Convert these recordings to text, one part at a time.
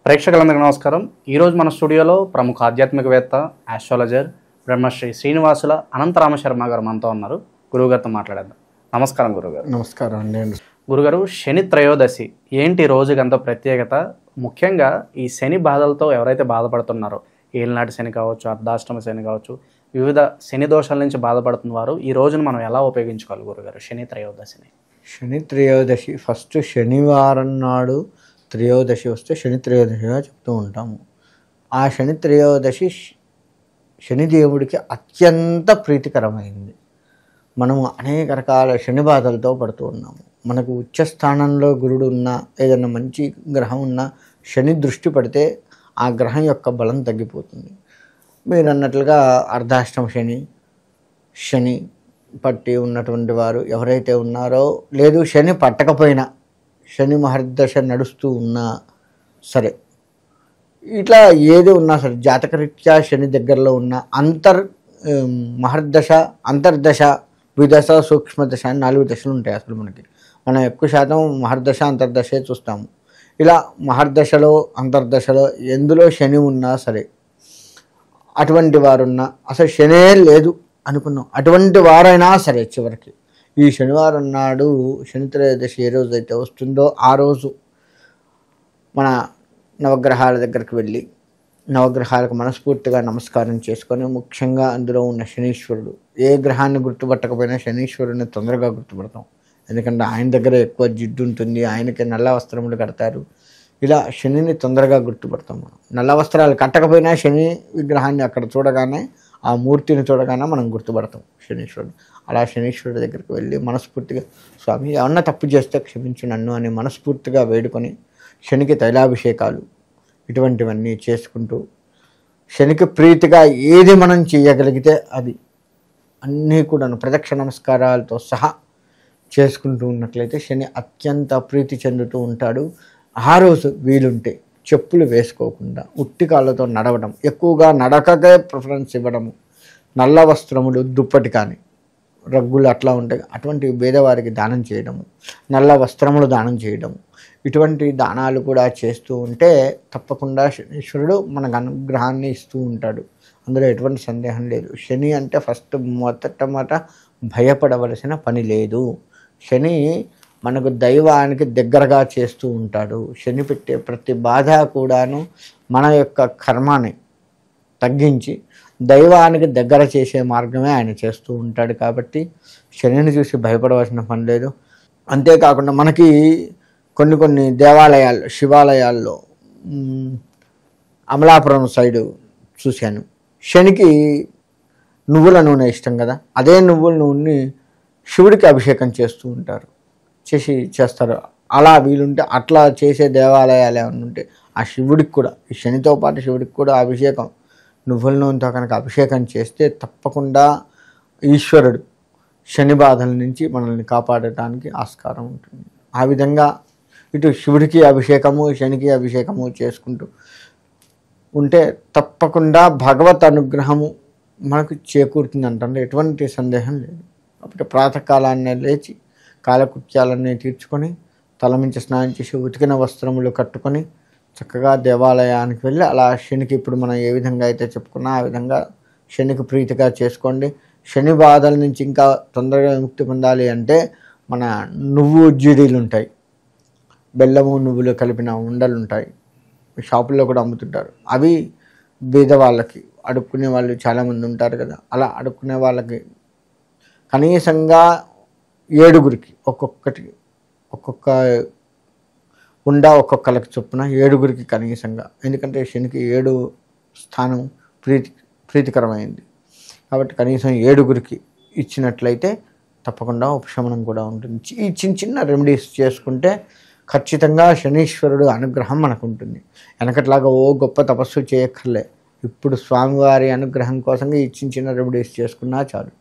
ప్రేక్షకులందరికీ నమస్కారం. ఈరోజు మన స్టూడియోలో ప్రముఖ ఆధ్యాత్మికవేత్త, ఆస్ట్రాలజర్ బ్రహ్మశ్రీ శ్రీనివాసుల అనంతరామ శర్మ గారు మనతో ఉన్నారు. గురువుగారితో మాట్లాడేద్దాం. నమస్కారం గురుగారు. నమస్కారం అండి. గురుగారు, శని త్రయోదశి ఏంటి రోజుకి అంత ప్రత్యేకత? ముఖ్యంగా ఈ శని బాధలతో ఎవరైతే బాధపడుతున్నారో, ఏలినాటి శని కావచ్చు, అర్ధాష్టమ శని కావచ్చు, వివిధ శని దోషాల నుంచి బాధపడుతున్న వారు ఈ రోజును మనం ఎలా ఉపయోగించుకోవాలి గురుగారు, శని త్రయోదశిని? శని త్రయోదశి ఫస్ట్ శనివారం నాడు త్రయోదశి వస్తే శని త్రయోదశిగా చెప్తూ ఉంటాము. ఆ శని త్రయోదశి శనిదేవుడికి అత్యంత ప్రీతికరమైంది. మనము అనేక రకాల శని బాధలతో పడుతూ ఉన్నాము. మనకు ఉచ్చస్థానంలో గురుడు ఉన్నా, ఏదైనా మంచి గ్రహం ఉన్నా శని దృష్టి పడితే ఆ గ్రహం యొక్క బలం తగ్గిపోతుంది. మీరు అన్నట్లుగా అర్ధాష్టమ శని పట్టి ఉన్నటువంటి వారు ఎవరైతే ఉన్నారో, లేదు శని పట్టకపోయినా శని మహర్దశ నడుస్తూ ఉన్నా సరే, ఇట్లా ఏది ఉన్నా సరే, జాతకరీత్యా శని దగ్గరలో ఉన్న మహర్దశ, అంతర్దశ, విదశ, సూక్ష్మదశ అని 4 దశలు ఉంటాయి. అసలు మనం ఎక్కువ శాతం మహర్దశ, అంతర్దశే చూస్తాము. ఇలా మహర్దశలో, అంతర్దశలో ఎందులో శని ఉన్నా సరే, అటువంటి వారున్నా, అసలు శనే లేదు అనుకున్నాం అటువంటి వారైనా సరే, చివరికి ఈ శనివారం నాడు శని త్రయోదశి ఏ రోజు అయితే వస్తుందో ఆ రోజు మన నవగ్రహాల దగ్గరికి వెళ్ళి నవగ్రహాలకు మనస్ఫూర్తిగా నమస్కారం చేసుకొని, ముఖ్యంగా అందులో ఉన్న శనీశ్వరుడు, ఏ గ్రహాన్ని గుర్తుపట్టకపోయినా శనీశ్వరుడిని తొందరగా గుర్తుపడతాం. ఎందుకంటే ఆయన దగ్గర ఎక్కువ జిడ్డు ఉంటుంది, ఆయనకి నల్ల వస్త్రములు కడతారు. ఇలా శనిని తొందరగా గుర్తుపడతాం. మనం నల్ల వస్త్రాలు కట్టకపోయినా శని విగ్రహాన్ని అక్కడ చూడగానే, ఆ మూర్తిని చూడగానే మనం గుర్తుపడతాం శనీశ్వరుడు. అలా శనీశ్వరుడి దగ్గరికి వెళ్ళి మనస్ఫూర్తిగా, స్వామి ఏమన్నా తప్పు చేస్తే క్షమించు నన్ను అని మనస్ఫూర్తిగా వేడుకొని, శనికి తైలాభిషేకాలు ఇటువంటివన్నీ చేసుకుంటూ, శనికి ప్రీతిగా ఏది మనం చేయగలిగితే అది అన్నీ కూడాను ప్రదక్ష నమస్కారాలతో సహా చేసుకుంటూ ఉన్నట్లయితే శని అత్యంత ప్రీతి చెందుతూ ఉంటాడు. ఆ రోజు వీలుంటే చెప్పులు వేసుకోకుండా ఉట్టి కాళ్ళతో నడవడం, ఎక్కువగా నడకకే ప్రిఫరెన్స్ ఇవ్వడము, నల్ల వస్త్రములు, దుప్పటి కానీ రగ్గులు అట్లా ఉంటాయి, అటువంటి పేదవారికి దానం చేయడము, నల్ల వస్త్రములు దానం చేయడము, ఇటువంటి దానాలు కూడా చేస్తూ ఉంటే తప్పకుండా శనీశ్వరుడు మనకు అనుగ్రహాన్ని ఇస్తూ ఉంటాడు. అందులో ఎటువంటి సందేహం లేదు. శని అంటే ఫస్ట్ మొదట భయపడవలసిన పని లేదు. శని మనకు దైవానికి దగ్గరగా చేస్తూ ఉంటాడు. శని పెట్టే ప్రతి బాధ కూడాను మన యొక్క కర్మాన్ని తగ్గించి దైవానికి దగ్గర చేసే మార్గమే ఆయన చేస్తూ ఉంటాడు. కాబట్టి శనిని చూసి భయపడవలసిన పని లేదు. అంతేకాకుండా మనకి కొన్ని దేవాలయాల్లో, శివాలయాల్లో, అమలాపురం సైడు చూశాను, శనికి నువ్వుల నూనె ఇష్టం కదా, అదే నువ్వుల నూనెని శివుడికి అభిషేకం చేస్తూ ఉంటారు, చేస్తారు. అలా వీలుంటే అట్లా చేసే దేవాలయాలు ఏమైనా ఉంటే ఆ శివుడికి కూడా, ఈ శనితో పాటు శివుడికి కూడా అభిషేకం, నువ్వుల నూనెతో కనుక అభిషేకం చేస్తే తప్పకుండా ఈశ్వరుడు శని బాధల నుంచి మనల్ని కాపాడటానికి ఆస్కారం ఉంటుంది. ఆ విధంగా ఇటు శివుడికి అభిషేకము, శనికి అభిషేకము చేసుకుంటూ ఉంటే తప్పకుండా భగవత్ అనుగ్రహము మనకు చేకూరుతుంది అంటే ఎటువంటి సందేహం లేదు. కాబట్టి ప్రాతకాలాన్ని లేచి కాలకృత్యాలన్నీ తీర్చుకొని, తలమించి స్నానం చేసి, ఉతికిన వస్త్రములు కట్టుకొని చక్కగా దేవాలయానికి వెళ్ళి, అలా శనికి ఇప్పుడు మనం ఏ విధంగా అయితే చెప్పుకున్నా ఆ విధంగా శనికి ప్రీతిగా చేసుకోండి. శని బాధల నుంచి ఇంకా తొందరగా విముక్తి పొందాలి అంటే మన నువ్వు జీడీలు ఉంటాయి, బెల్లము నువ్వులు కలిపిన ఉండలు ఉంటాయి, షాపుల్లో కూడా అమ్ముతుంటారు. అవి బీద వాళ్ళకి, అడుక్కునే వాళ్ళు చాలామంది ఉంటారు కదా, అలా అడుక్కునే వాళ్ళకి కనీసంగా 7గురికి ఒక్కొక్క ఉండ ఒక్కొక్కరికి చొప్పున 7గురికి కనీసంగా, ఎందుకంటే శనికి 7 స్థానం ప్రీతికరమైంది కాబట్టి కనీసం 7గురికి ఇచ్చినట్లయితే తప్పకుండా ఉపశమనం కూడా ఉంటుంది. ఈ చిన్న రెమెడీస్ చేసుకుంటే ఖచ్చితంగా శనీశ్వరుడు అనుగ్రహం మనకు ఉంటుంది. వెనకట్లాగా గొప్ప తపస్సు చేయక్కర్లే. ఇప్పుడు స్వామివారి అనుగ్రహం కోసం ఈ చిన్న రెమెడీస్ చేసుకున్నా చాలు.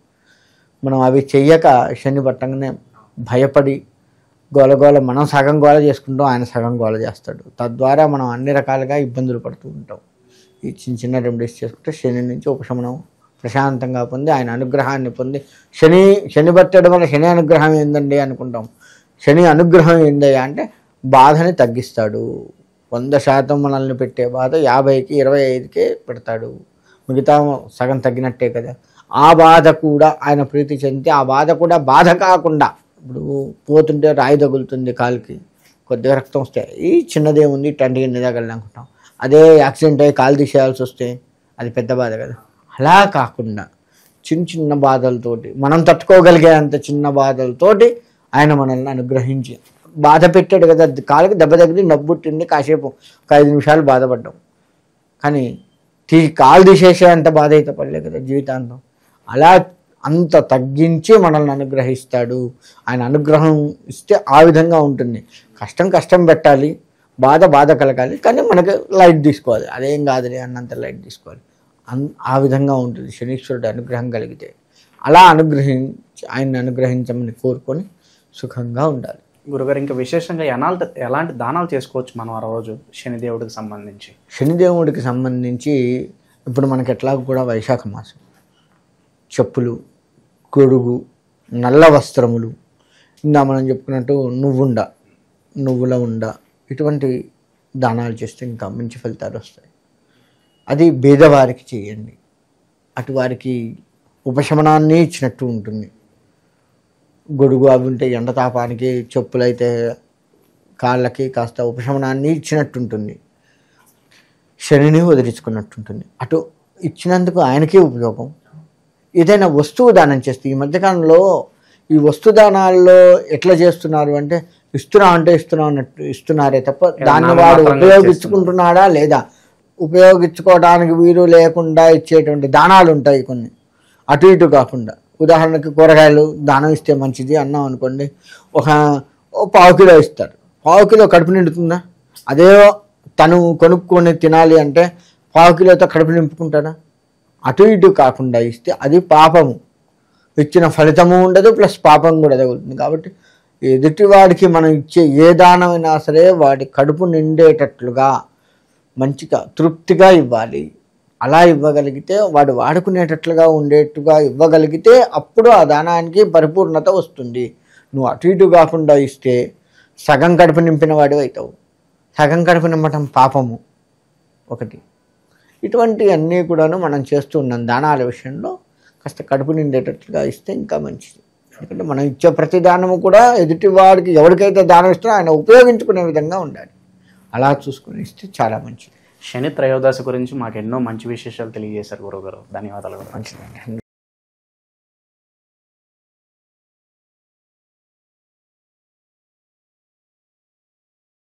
మనం అవి చెయ్యక శని పట్టంగానే భయపడి గోలగోల, మనం సగం గోల చేసుకుంటాం, ఆయన సగం గోల చేస్తాడు. తద్వారా మనం అన్ని రకాలుగా ఇబ్బందులు పడుతూ ఉంటాం. ఈ చిన్న రెమెడీస్ చేసుకుంటే శని నుంచి ఉపశమనం ప్రశాంతంగా పొంది, ఆయన అనుగ్రహాన్ని పొంది, శని పట్టడం వల్ల శని అనుగ్రహం ఏందండి అనుకుంటాం. శని అనుగ్రహం ఏందయ్యా అంటే బాధని తగ్గిస్తాడు, 100% మనల్ని పెట్టే బాధ 50కి 25కే పెడతాడు, మిగతా సగం తగ్గినట్టే కదా. ఆ బాధ కూడా ఆయన ప్రీతి చెందితే ఆ బాధ కూడా బాధ కాకుండా, ఇప్పుడు పోతుంటే రాయి తగులుతుంది కాలుకి, కొద్దిగా రక్తం వస్తే ఈ చిన్నదేముంది టంటికి నిదగలను అనుకుంటాం. అదే యాక్సిడెంట్ అయ్యి కాలు తీసేయాల్సి వస్తే అది పెద్ద బాధ కదా. అలా కాకుండా చిన్న చిన్న బాధలతోటి, మనం తట్టుకోగలిగే అంత చిన్న బాధలతోటి ఆయన మనల్ని అనుగ్రహించి బాధ పెట్టాడు కదా. కాలుకి దెబ్బ తగిలి నవ్వుట్టింది, కాసేపు ఒక 5 నిమిషాలు బాధపడ్డాం, కానీ కాలు తీసేసే అంత బాధ అయితే పడలేదు కదా జీవితాంతం. అలా అంత తగ్గించి మనల్ని అనుగ్రహిస్తాడు. ఆయన అనుగ్రహం ఇస్తే ఆ విధంగా ఉంటుంది. కష్టం పెట్టాలి, బాధ కలగాలి, కానీ మనకి లైట్ తీసుకోవాలి, అదేం కాదులే అన్నంత లైట్ తీసుకోవాలి. ఆ విధంగా ఉంటుంది శనీశ్వరుడు అనుగ్రహం కలిగితే. అలా ఆయన్ని అనుగ్రహించమని కోరుకొని సుఖంగా ఉండాలి. గురుగారు, ఇంకా విశేషంగా ఎలాంటి దానాలు చేసుకోవచ్చు మనం ఆ రోజు శనిదేవుడికి సంబంధించి? శనిదేవుడికి సంబంధించి ఇప్పుడు మనకి ఎట్లా కూడా వైశాఖ మాసం, చెప్పులు, గొడుగు, నల్ల వస్త్రములు, ఇంకా మనం చెప్పుకున్నట్టు నువ్వుల ఉండ, ఇటువంటి దానాలు చేస్తే ఇంకా మంచి ఫలితాలు వస్తాయి. అది పేదవారికి చేయండి, అటు వారికి ఉపశమనాన్ని ఇచ్చినట్టు ఉంటుంది. గొడుగు అవి ఉంటే ఎండతాపానికి, చెప్పులైతే కాళ్ళకి కాస్త ఉపశమనాన్ని ఇచ్చినట్టు ఉంటుంది, శనిని వదిలించుకున్నట్టుంటుంది. అటు ఇచ్చినందుకు ఆయనకే ఉపయోగం. ఏదైనా వస్తువు దానం చేస్తే, ఈ మధ్యకాలంలో ఈ వస్తు దానాల్లో ఎట్లా చేస్తున్నారు అంటే ఇస్తున్నా అన్నట్టు ఇస్తున్నారే తప్ప దాన్ని వాడు ఉపయోగించుకుంటున్నాడా లేదా, ఉపయోగించుకోవడానికి వీలు లేకుండా ఇచ్చేటువంటి దానాలు ఉంటాయి కొన్ని, అటు ఇటు కాకుండా. ఉదాహరణకి కూరగాయలు దానం ఇస్తే మంచిది అన్నాం అనుకోండి, ఒక 1/4 కిలో ఇస్తాడు, 1/4 కిలో కడుపు నిండుతుందా? అదే తను కొనుక్కొని తినాలి అంటే 1/4 కిలోతో కడుపు నింపుకుంటాడా? అటు ఇటు కాకుండా ఇస్తే అది పాపము, ఇచ్చిన ఫలితము ఉండదు, ప్లస్ పాపం కూడా తగులుతుంది. కాబట్టి ఎదుటివాడికి మనం ఇచ్చే ఏ దానమైనా సరే వాడి కడుపు నిండేటట్లుగా మంచిగా తృప్తిగా ఇవ్వాలి. అలా ఇవ్వగలిగితే, వాడు వాడుకునేటట్లుగా ఉండేట్టుగా ఇవ్వగలిగితే అప్పుడు ఆ దానానికి పరిపూర్ణత వస్తుంది. నువ్వు అటు ఇటు కాకుండా ఇస్తే సగం కడుపు నింపిన వాడు అవుతావు. సగం కడుపు నింపటం పాపము ఒకటి. ఇటువంటి అన్నీ కూడాను మనం చేస్తూ ఉన్నాం. దానాల విషయంలో కాస్త కడుపు నిండేటట్లుగా ఇస్తే ఇంకా మంచిది. ఎందుకంటే మనం ఇచ్చే ప్రతి దానము కూడా ఎదుటి వాడికి ఎవరికైతే దానం ఇస్తారో ఆయన ఉపయోగించుకునే విధంగా ఉండాలి. అలా చూసుకుని ఇస్తే చాలా మంచిది. శని త్రయోదశి గురించి మాకు ఎన్నో మంచి విశేషాలు తెలియజేశారు గురువుగారు. ధన్యవాదాలు. మంచిదండి.